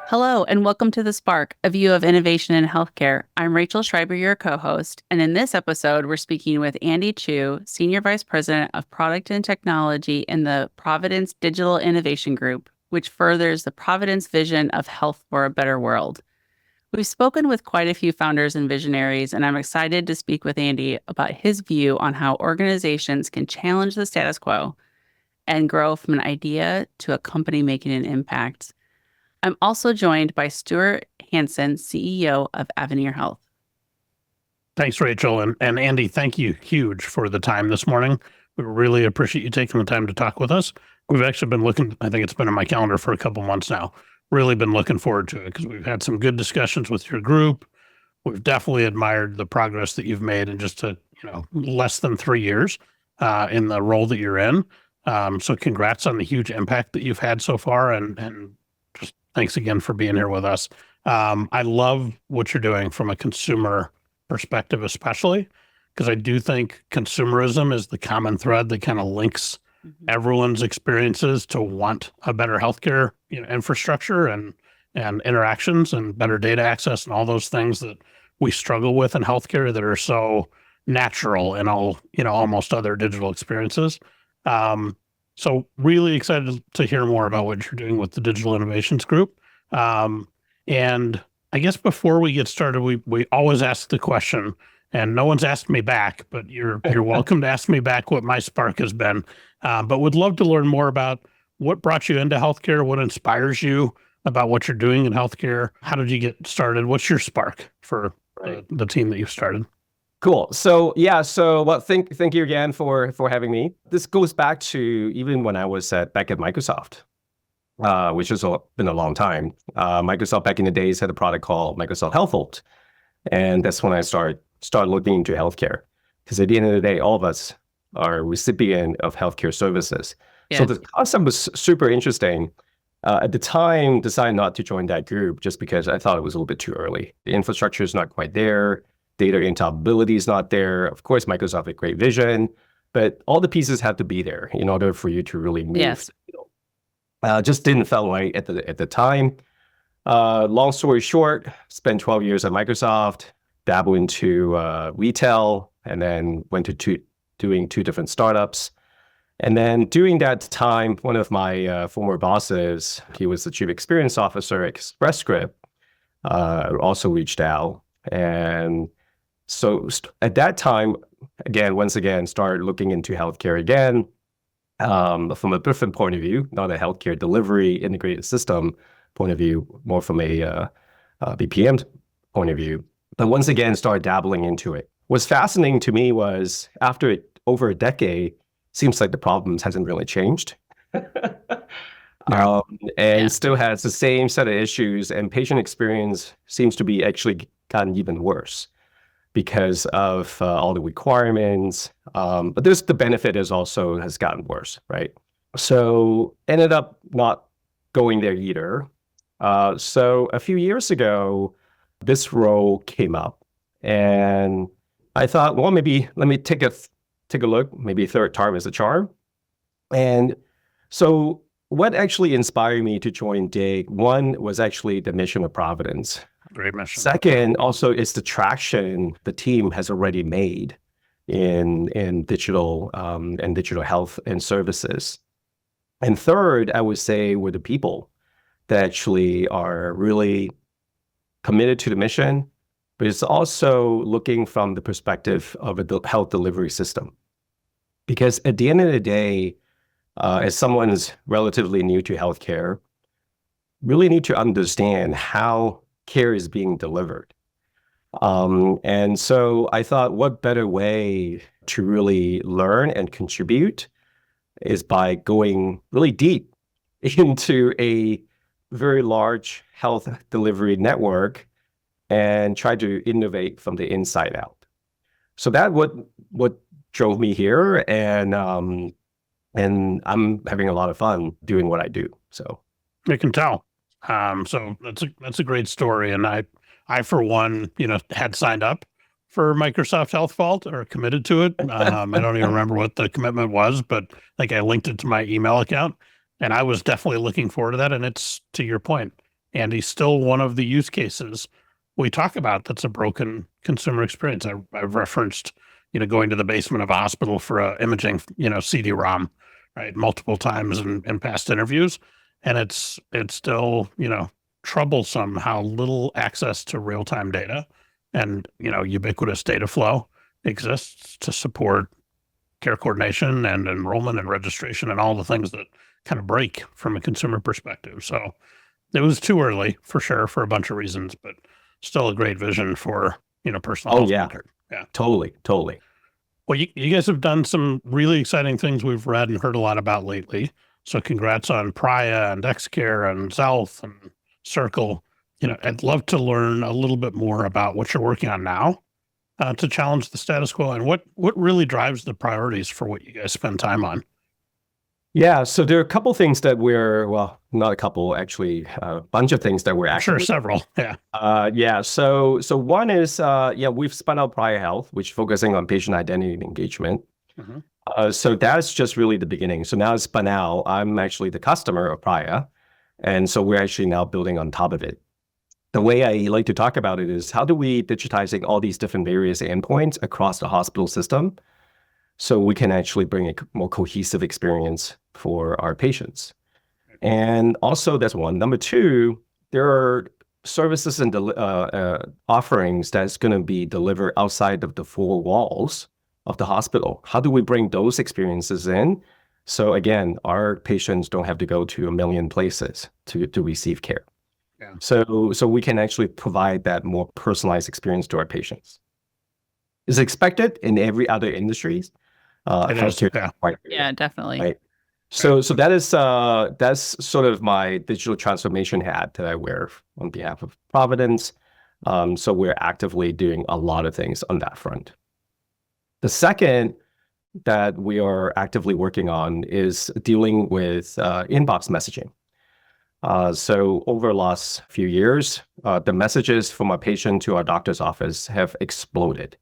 Hello, and welcome to The Spark, a view of innovation in healthcare. I'm Rachel Schreiber, your co-host, and in this episode, we're speaking with Andy Chu, Senior Vice President of Product and Technology in the Providence Digital Innovation Group, which furthers the Providence vision of health for a better world. We've spoken with quite a few founders and visionaries, and I'm excited to speak with Andy about his view on how organizations can challenge the status quo and grow from an idea to a company making an impact. I'm also joined by Stuart, Hanson, CEO of Avenir Health. Thanks, Rachel. And Andy, thank you huge for the time this morning. We really appreciate you taking the time to talk with us. We've actually been looking, I think it's been on my calendar for a couple months now, really been looking forward to it because we've had some good discussions with your group. We've definitely admired the progress that you've made in just less than 3 years in the role that you're in. So congrats on the huge impact that you've had so far, and just thanks again for being here with us. I love what you're doing from a consumer perspective, especially because I do think consumerism is the common thread that kind of links everyone's experiences to want a better healthcare, infrastructure and interactions and better data access and all those things that we struggle with in healthcare that are so natural in all, almost other digital experiences. So really excited to hear more about what you're doing with the Digital Innovations Group. And I guess before we get started, we always ask the question, and no one's asked me back, but you're welcome to ask me back what my spark has been. But would love to learn more about what brought you into healthcare, what inspires you about what you're doing in healthcare. How did you get started? What's your spark for the team that you've started? Cool. So thank you again for having me. This goes back to even when I was back at Microsoft, which has been a long time. Microsoft back in the days had a product called Microsoft HealthVault, and that's when I started looking into healthcare. Because at the end of the day, all of us are recipient of healthcare services. Yeah. So the concept was super interesting. At the time, decided not to join that group just because I thought it was a little bit too early. The infrastructure is not quite there. Data interoperability is not there. Of course, Microsoft had great vision, but all the pieces have to be there in order for you to really move. Yes. Just didn't feel right at the time. Long story short, spent 12 years at Microsoft, dabbled into retail, and then went to doing 2 different startups. And then during that time, one of my former bosses, he was the chief experience officer at Express Script, also reached out. And so at that time, once again, started looking into healthcare again, from a different point of view, not a healthcare delivery integrated system point of view, more from a BPM point of view. But once again, started dabbling into it. What's fascinating to me was after over a decade, seems like the problems hasn't really changed. Still has the same set of issues, and patient experience seems to be actually gotten even worse because of all the requirements. But there's the benefit has gotten worse, right? So ended up not going there either. So a few years ago, this role came up, and I thought, well, maybe let me take a look. Maybe third time is a charm. And so what actually inspired me to join DIG, one was actually the mission of Providence. Great mission. Second, also, is the traction the team has already made in digital and digital health and services. And third, I would say, were the people that actually are really committed to the mission, but it's also looking from the perspective of a health delivery system. Because at the end of the day, as someone who's relatively new to healthcare, really need to understand how care is being delivered. And so I thought, what better way to really learn and contribute is by going really deep into a very large health delivery network and try to innovate from the inside out. So that what drove me here, and I'm having a lot of fun doing what I do. So I can tell. So that's a great story, and I for one, had signed up for Microsoft Health Vault or committed to it. I don't even remember what the commitment was, but like I linked it to my email account, and I was definitely looking forward to that. And it's to your point, Andy, still one of the use cases we talk about that's a broken consumer experience. I've referenced, going to the basement of a hospital for a imaging, CD-ROM, right, multiple times in past interviews. And it's still, troublesome how little access to real-time data and, ubiquitous data flow exists to support care coordination and enrollment and registration and all the things that kind of break from a consumer perspective. So it was too early for sure for a bunch of reasons, but still a great vision for, personal health. Yeah. Yeah. Totally. Well, you guys have done some really exciting things we've read and heard a lot about lately. So congrats on Priya and XCare and Zelf and Circle. I'd love to learn a little bit more about what you're working on now to challenge the status quo and what really drives the priorities for what you guys spend time on. Yeah, so there are a couple things that not a couple, actually, a bunch of things that we're actually. Sure, several. Yeah. So one is, we've spun out Prior Health, which is focusing on patient identity and engagement. Mm-hmm. So that's just really the beginning. So now it's spun out. I'm actually the customer of Prior. And so we're actually now building on top of it. The way I like to talk about it is how do we digitizing all these different various endpoints across the hospital system so we can actually bring a more cohesive experience for our patients. And also that's one. Number two, there are services and offerings that's going to be delivered outside of the four walls of the hospital. How do we bring those experiences in? So again, our patients don't have to go to a million places to receive care. Yeah. So we can actually provide that more personalized experience to our patients. It's expected in every other industries. Yeah, definitely. Right. So that's sort of my digital transformation hat that I wear on behalf of Providence. So we're actively doing a lot of things on that front. The second that we are actively working on is dealing with inbox messaging. So over the last few years, the messages from a patient to our doctor's office have exploded.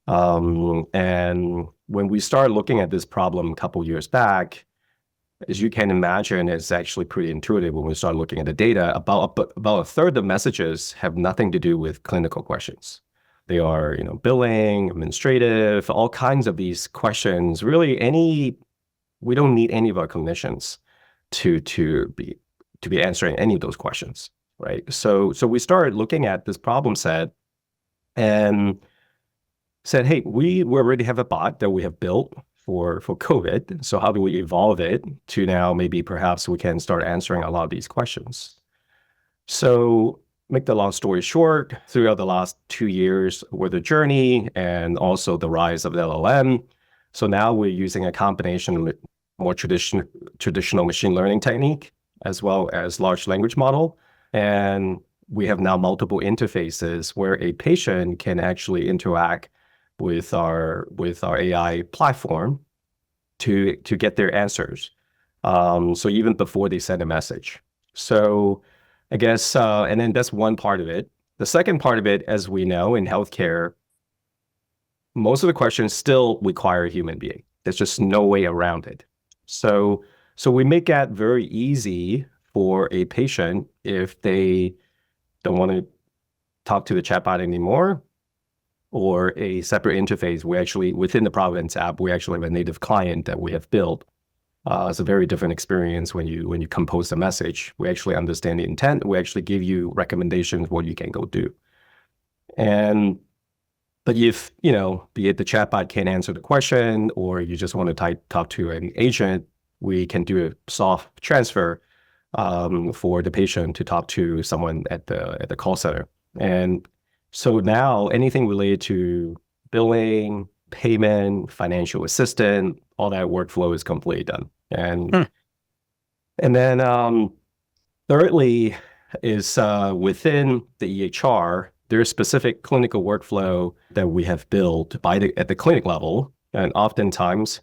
And when we started looking at this problem a couple years back, as you can imagine, it's actually pretty intuitive when we start looking at the data. About a third of messages have nothing to do with clinical questions. They are, billing, administrative, all kinds of these questions. Really, we don't need any of our clinicians to be answering any of those questions, right? So we started looking at this problem set and said, hey, we already have a bot that we have built for COVID. So how do we evolve it to now maybe perhaps we can start answering a lot of these questions? So make the long story short, throughout the last 2 years with the journey and also the rise of the LLM. So now we're using a combination of more traditional machine learning technique as well as large language model. And we have now multiple interfaces where a patient can actually interact with our AI platform to get their answers. So even before they send a message. So I guess, and then that's one part of it. The second part of it, as we know in healthcare, most of the questions still require a human being. There's just no way around it. So we make that very easy for a patient if they don't want to talk to the chatbot anymore, or a separate interface. We actually, within the Providence app, we actually have a native client that we have built. It's a very different experience when you compose a message. We actually understand the intent. We actually give you recommendations what you can go do. But if, be it the chatbot can't answer the question, or you just want to talk to an agent, we can do a soft transfer for the patient to talk to someone at the call center. And so now anything related to billing, payment, financial assistance, all that workflow is completely done. And then thirdly is within the EHR, there's specific clinical workflow that we have built at the clinic level. And oftentimes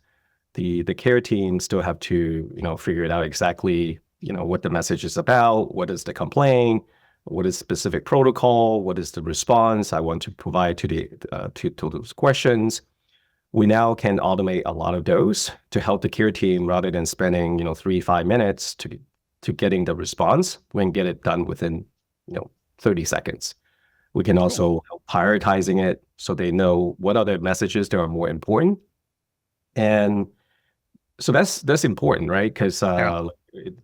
the care team still have to, figure it out exactly, what the message is about, what is the complaint, what is specific protocol, what is the response I want to provide to those questions. We now can automate a lot of those to help the care team rather than spending 3-5 minutes to getting the response. We can get it done within 30 seconds. We can also help prioritizing it so they know what other messages that are more important. And so that's important, right? Because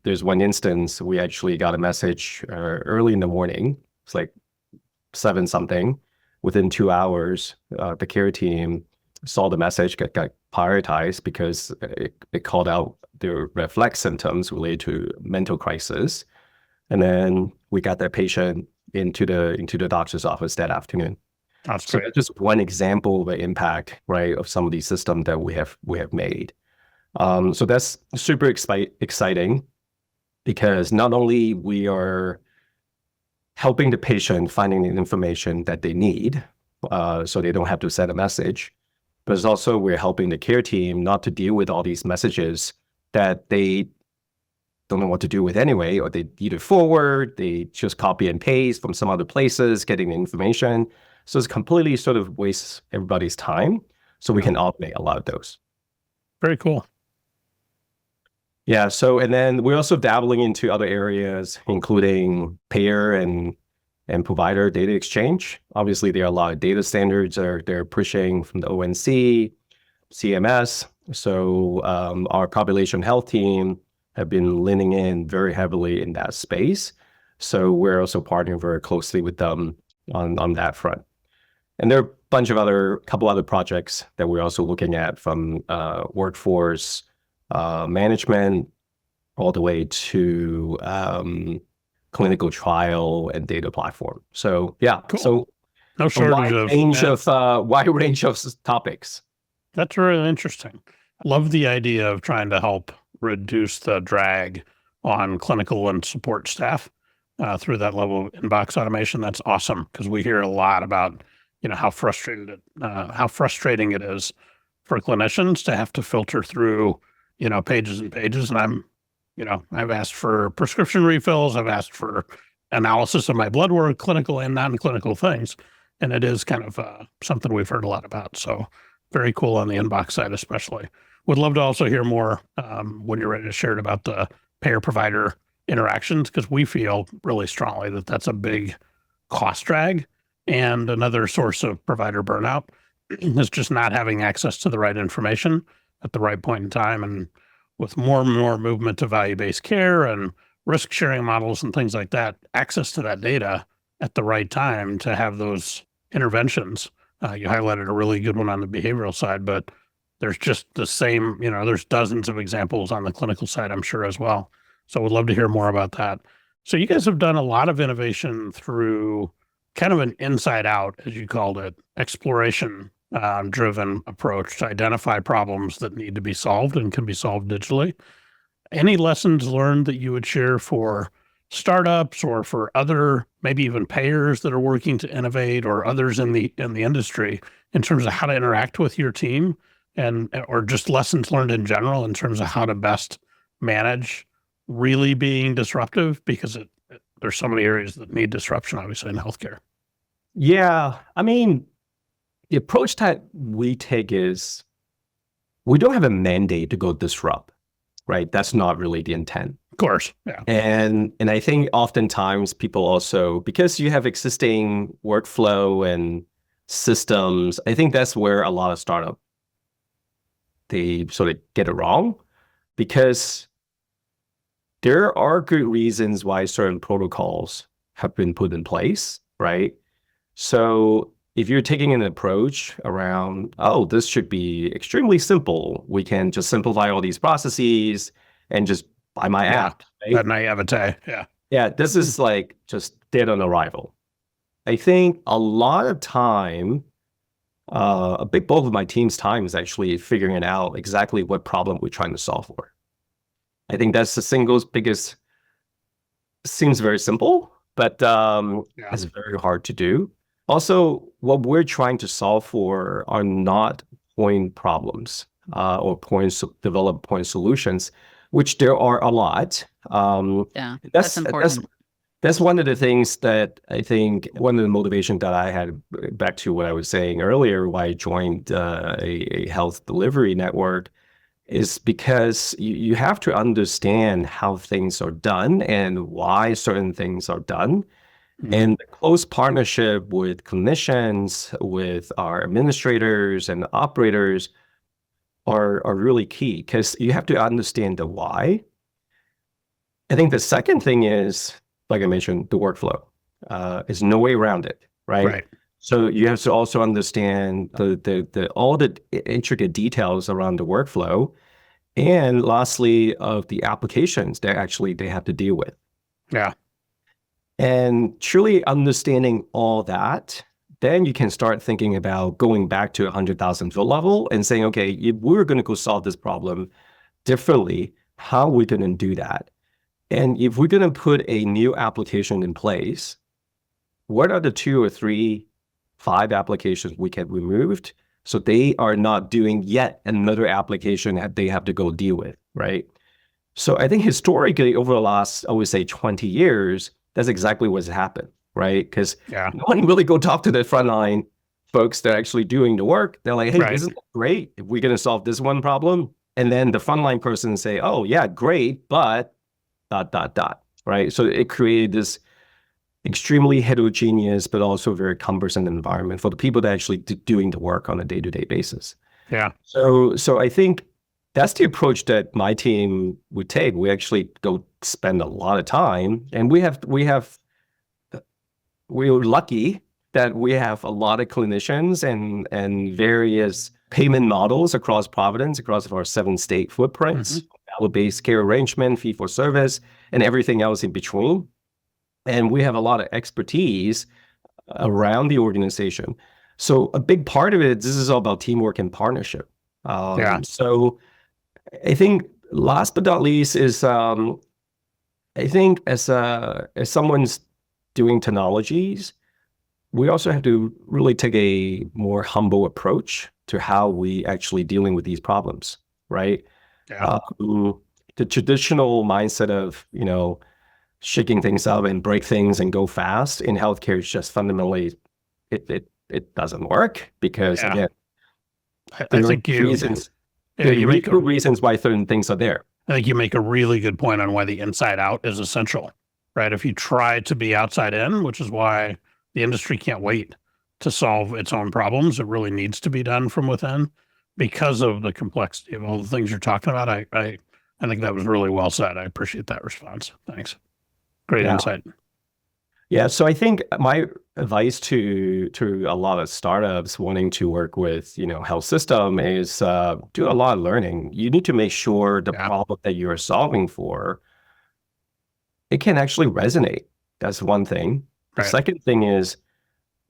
there's one instance we actually got a message early in the morning. It's like 7 something. Within 2 hours, the care team saw the message, got prioritized because it called out their red flag symptoms related to mental crisis. And then we got that patient into the doctor's office that afternoon. That's So great. that's just one example of the impact, right, of some of these systems that we have made. So that's super exciting because not only we are helping the patient finding the information that they need, so they don't have to send a message, but it's also we're helping the care team not to deal with all these messages that they don't know what to do with anyway, or they either forward, they just copy and paste from some other places, getting the information. So it's completely sort of wastes everybody's time. So we can automate a lot of those. Very cool. Yeah. So, and then we're also dabbling into other areas, including payer and provider data exchange. Obviously, there are a lot of data standards they're pushing from the ONC, CMS. So our population health team have been leaning in very heavily in that space. So we're also partnering very closely with them on that front. And there are a couple other projects that we're also looking at, from workforce management all the way to clinical trial and data platform. So yeah, Cool. So No a shortage wide range of topics. That's really interesting. Love the idea of trying to help reduce the drag on clinical and support staff through that level of inbox automation. That's awesome, because we hear a lot about how frustrating it is for clinicians to have to filter through pages and pages. And I've asked for prescription refills, I've asked for analysis of my blood work, clinical and non-clinical things, and it is kind of something we've heard a lot about. So very cool on the inbox side, especially. Would love to also hear more when you're ready to share it about the payer-provider interactions, because we feel really strongly that that's a big cost drag and another source of provider burnout is just not having access to the right information at the right point in time. And with more and more movement to value-based care and risk-sharing models and things like that, access to that data at the right time to have those interventions. You highlighted a really good one on the behavioral side, but there's just the same, there's dozens of examples on the clinical side, I'm sure, as well. So would love to hear more about that. So you guys have done a lot of innovation through kind of an inside out, as you called it, exploration driven approach to identify problems that need to be solved and can be solved digitally. Any lessons learned that you would share for startups or for other, maybe even payers that are working to innovate, or others in the industry, in terms of how to interact with your team, or just lessons learned in general in terms of how to best manage really being disruptive? Because there's so many areas that need disruption, obviously, in healthcare. Yeah. I mean, the approach that we take is we don't have a mandate to go disrupt, right? That's not really the intent. Of course. Yeah. And I think oftentimes people also, because you have existing workflow and systems, I think that's where a lot of startup, they sort of get it wrong, because there are good reasons why certain protocols have been put in place, right? So if you're taking an approach around, oh, this should be extremely simple, we can just simplify all these processes and just buy my app. Right? That naivete. Yeah. Yeah, this is like just dead on arrival. I think a lot of time, a big bulk of my team's time is actually figuring out exactly what problem we're trying to solve for. I think that's the single biggest, seems very simple, but it's very hard to do. Also, what we're trying to solve for are not point problems or develop point solutions, which there are a lot. That's important. That's one of the things that I think, one of the motivations that I had, back to what I was saying earlier, why I joined a health delivery network, is because you have to understand how things are done and why certain things are done. And the close partnership with clinicians, with our administrators and operators are really key, because you have to understand the why. I think the second thing is, like I mentioned, the workflow. There's no way around it, right? Right. So you have to also understand the all the intricate details around the workflow, and lastly, of the applications that actually they have to deal with. Yeah. And truly understanding all that, then you can start thinking about going back to 100,000 foot level and saying, okay, if we're going to go solve this problem differently, how are we going to do that? And if we're going to put a new application in place, what are the 2 or 3, 5 applications we can remove so they are not doing yet another application that they have to go deal with, right? So I think historically, over the last, I would say 20 years, that's exactly what's happened, right? Because no one really go talk to the frontline folks that are actually doing the work. They're like, hey, isn't that great if we're going to solve this one problem? And then the frontline person say, oh, yeah, great, but ... right? So it created this extremely heterogeneous, but also very cumbersome environment for the people that actually doing the work on a day-to-day basis. Yeah. So I think that's the approach that my team would take. We actually go spend a lot of time, and we're lucky that we have a lot of clinicians and various payment models across Providence, across our 7-state footprints, value-based care arrangement, fee-for-service, and everything else in between. And we have a lot of expertise around the organization. So a big part of it, this is all about teamwork and partnership. So I think last but not least is, I think as someone's doing technologies, we also have to really take a more humble approach to how we actually dealing with these problems, right? The traditional mindset of, shaking things up and break things and go fast in healthcare is just fundamentally, it doesn't work, because again, I think you make reasons why certain things are there. I think you make a really good point on why the inside out is essential, right? If you try to be outside in, which is why the industry can't wait to solve its own problems, it really needs to be done from within because of the complexity of all the things you're talking about. I think that was really well said. I appreciate that response. Thanks. Great insight. Yeah. So I think my advice to a lot of startups wanting to work with, health system is do a lot of learning. You need to make sure the problem that you're solving for, it can actually resonate. That's one thing. The second thing is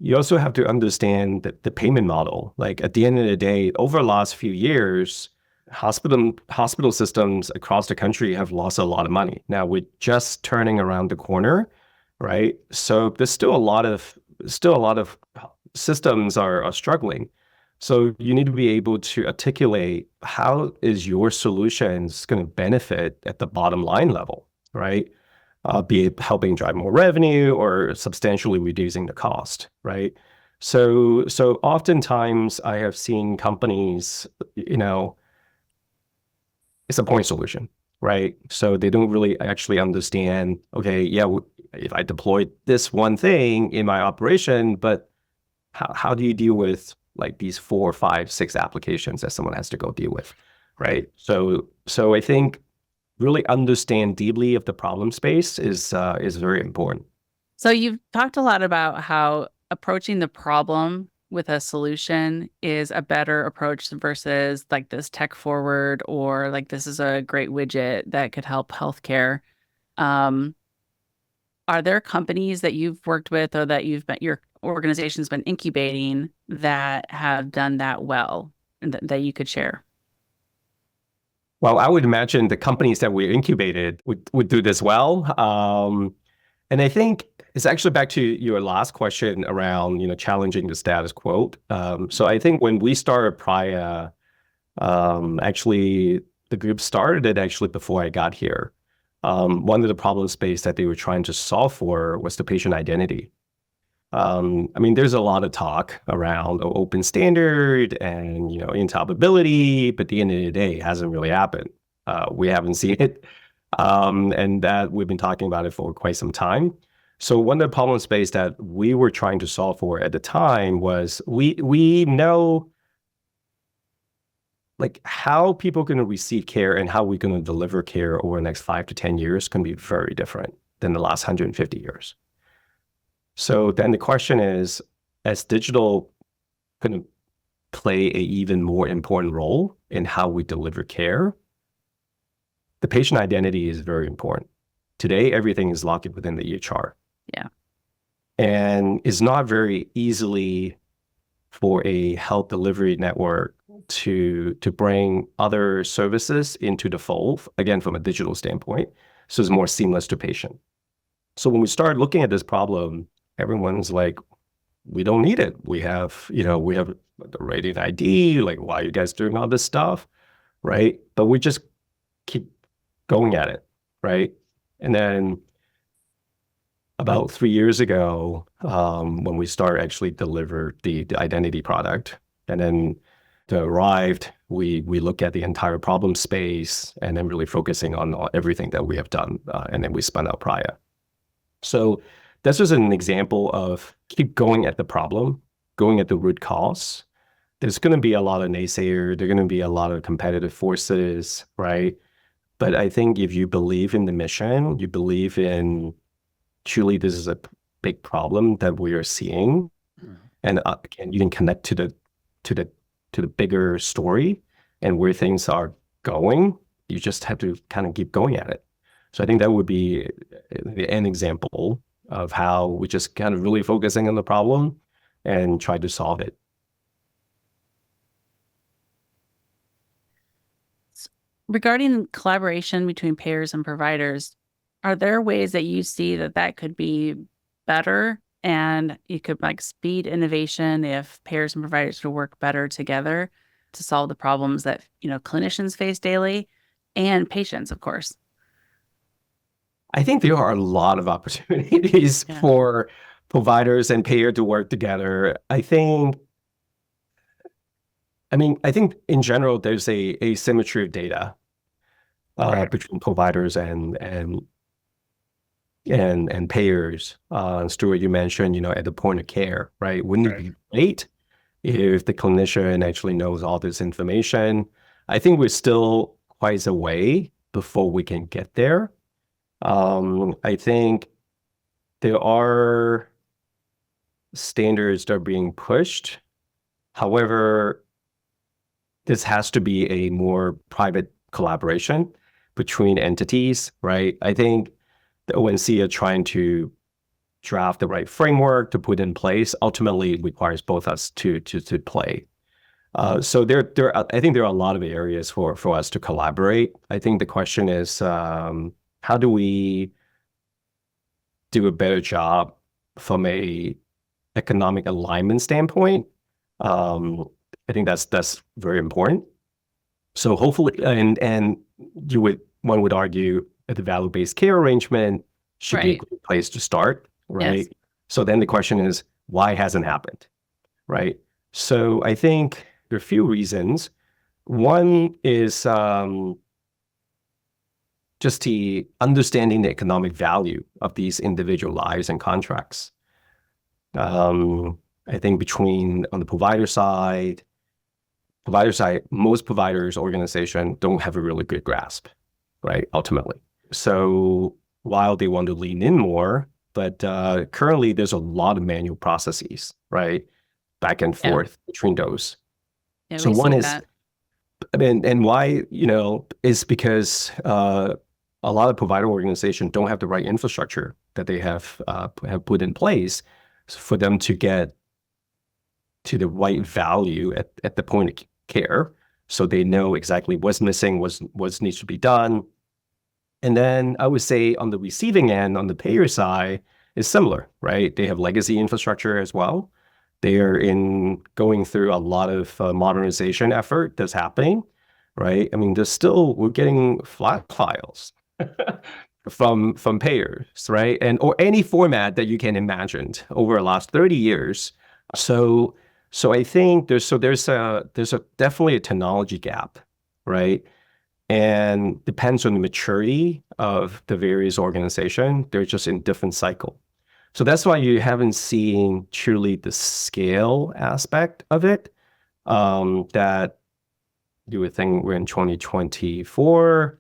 you also have to understand the payment model. Like at the end of the day, over the last few years, hospital systems across the country have lost a lot of money. Now we're just turning around the corner, right? So there's still a lot of systems are struggling. So you need to be able to articulate how is your solutions going to benefit at the bottom line level, right? Be it helping drive more revenue or substantially reducing the cost, right? So oftentimes I have seen companies, it's a point solution, right? So they don't really actually understand, okay, if I deploy this one thing in my operation, but how do you deal with like these 4, 5, 6 applications that someone has to go deal with, right? So I think really understand deeply of the problem space is very important. So you've talked a lot about how approaching the problem with a solution is a better approach versus like this tech forward, or like this is a great widget that could help healthcare. Are there companies that you've worked with or that your organization's been incubating that have done that well and that you could share? Well, I would imagine the companies that we incubated would do this well. And I think it's actually back to your last question around, challenging the status quo. So I think when we started Priya, actually the group started it actually before I got here. One of the problem space that they were trying to solve for was the patient identity. There's a lot of talk around open standard and, interoperability, but at the end of the day, it hasn't really happened. We haven't seen it. And that we've been talking about it for quite some time. So one of the problem space that we were trying to solve for at the time was we know like how people are going to receive care and how we're going to deliver care over the next 5 to 10 years can be very different than the last 150 years. So then the question is, as digital going to play an even more important role in how we deliver care, the patient identity is very important. Today, everything is locked within the EHR. Yeah. And it's not very easily for a health delivery network to bring other services into the fold, again, from a digital standpoint. So it's more seamless to patient. So when we started looking at this problem, everyone's like, we don't need it. We have the rated ID, like, why are you guys doing all this stuff? Right. But we just keep going at it. Right. And then about 3 years ago, when we started actually deliver the identity product, and then it arrived, we look at the entire problem space and then really focusing on everything that we have done, and then we spun out Prior. So this was an example of keep going at the problem, going at the root cause. There's going to be a lot of naysayer. There's going to be a lot of competitive forces, right? But I think if you believe in the mission, you believe in truly this is a big problem that we are seeing, and you can connect to the bigger story and where things are going. You just have to kind of keep going at it. So I think that would be an example of how we just kind of really focusing on the problem and try to solve it. Regarding collaboration between payers and providers, are there ways that you see that could be better and you could like speed innovation if payers and providers could work better together to solve the problems that, clinicians face daily and patients, of course? I think there are a lot of opportunities for providers and payer to work together. I think in general, there's a asymmetry of data between providers and payers. Stuart, you mentioned, at the point of care, right? Wouldn't it be great if the clinician actually knows all this information? I think we're still quite a way before we can get there. I think there are standards that are being pushed. However, this has to be a more private collaboration between entities, right? I think the ONC are trying to draft the right framework to put in place. Ultimately, it requires both us to play. So I think there are a lot of areas for us to collaborate. I think the question is, how do we do a better job from a economic alignment standpoint? I think that's very important. So hopefully, and one would argue that the value-based care arrangement should be a great place to start, right? Yes. So then the question is, why hasn't happened, right? So I think there are a few reasons. One is just the understanding the economic value of these individual lives and contracts. I think on the provider side, most providers organization don't have a really good grasp, right? Ultimately. So while they want to lean in more, but currently there's a lot of manual processes, right? Back and forth between those. Yeah, so one is, and why, is because a lot of provider organizations don't have the right infrastructure that they have put in place for them to get to the right value at the point of care. So they know exactly what's missing, what needs to be done. And then I would say on the receiving end, on the payer side, is similar, right? They have legacy infrastructure as well. They are going through a lot of modernization effort that's happening, right? I mean, we're getting flat files from payers, right? Or any format that you can imagine over the last 30 years. So I think there's definitely a technology gap, right? And depends on the maturity of the various organizations. They're just in different cycle. So that's why you haven't seen truly the scale aspect of it. That you would think we're in 2024,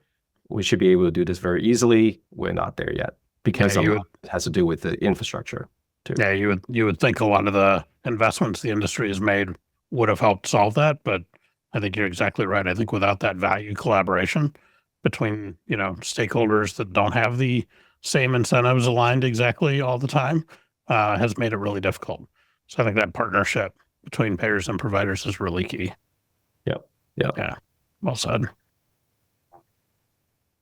we should be able to do this very easily. We're not there yet because Yeah, it has to do with the infrastructure too. Yeah, you would think a lot of the investments the industry has made would have helped solve that, but I think you're exactly right. I think without that value collaboration between, stakeholders that don't have the same incentives aligned exactly all the time, has made it really difficult. So I think that partnership between payers and providers is really key. Yep. Yep. Yeah. Well said.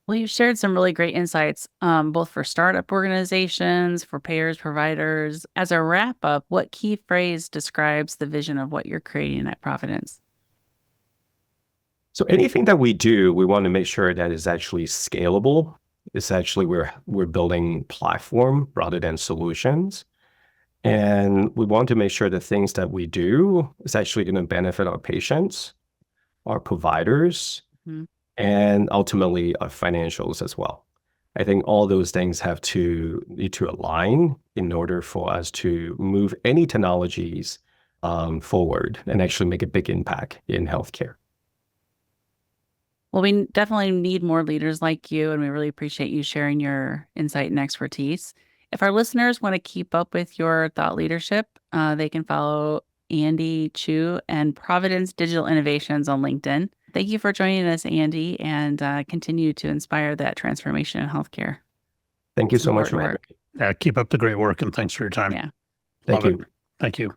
Well, you've shared some really great insights, both for startup organizations, for payers, providers. As a wrap up, what key phrase describes the vision of what you're creating at Providence? So anything that we do, we want to make sure that is actually scalable. It's actually we're building platform rather than solutions. And we want to make sure the things that we do is actually going to benefit our patients, our providers, Mhm. and ultimately our financials as well. I think all those things need to align in order for us to move any technologies forward and actually make a big impact in healthcare. Well, we definitely need more leaders like you, and we really appreciate you sharing your insight and expertise. If our listeners want to keep up with your thought leadership, they can follow Andy Chu and Providence Digital Innovations on LinkedIn. Thank you for joining us, Andy, and continue to inspire that transformation in healthcare. Thank you It's so much for important having work. me. Yeah, keep up the great work and thanks for your time. Yeah. Thank Love you. it. Thank you.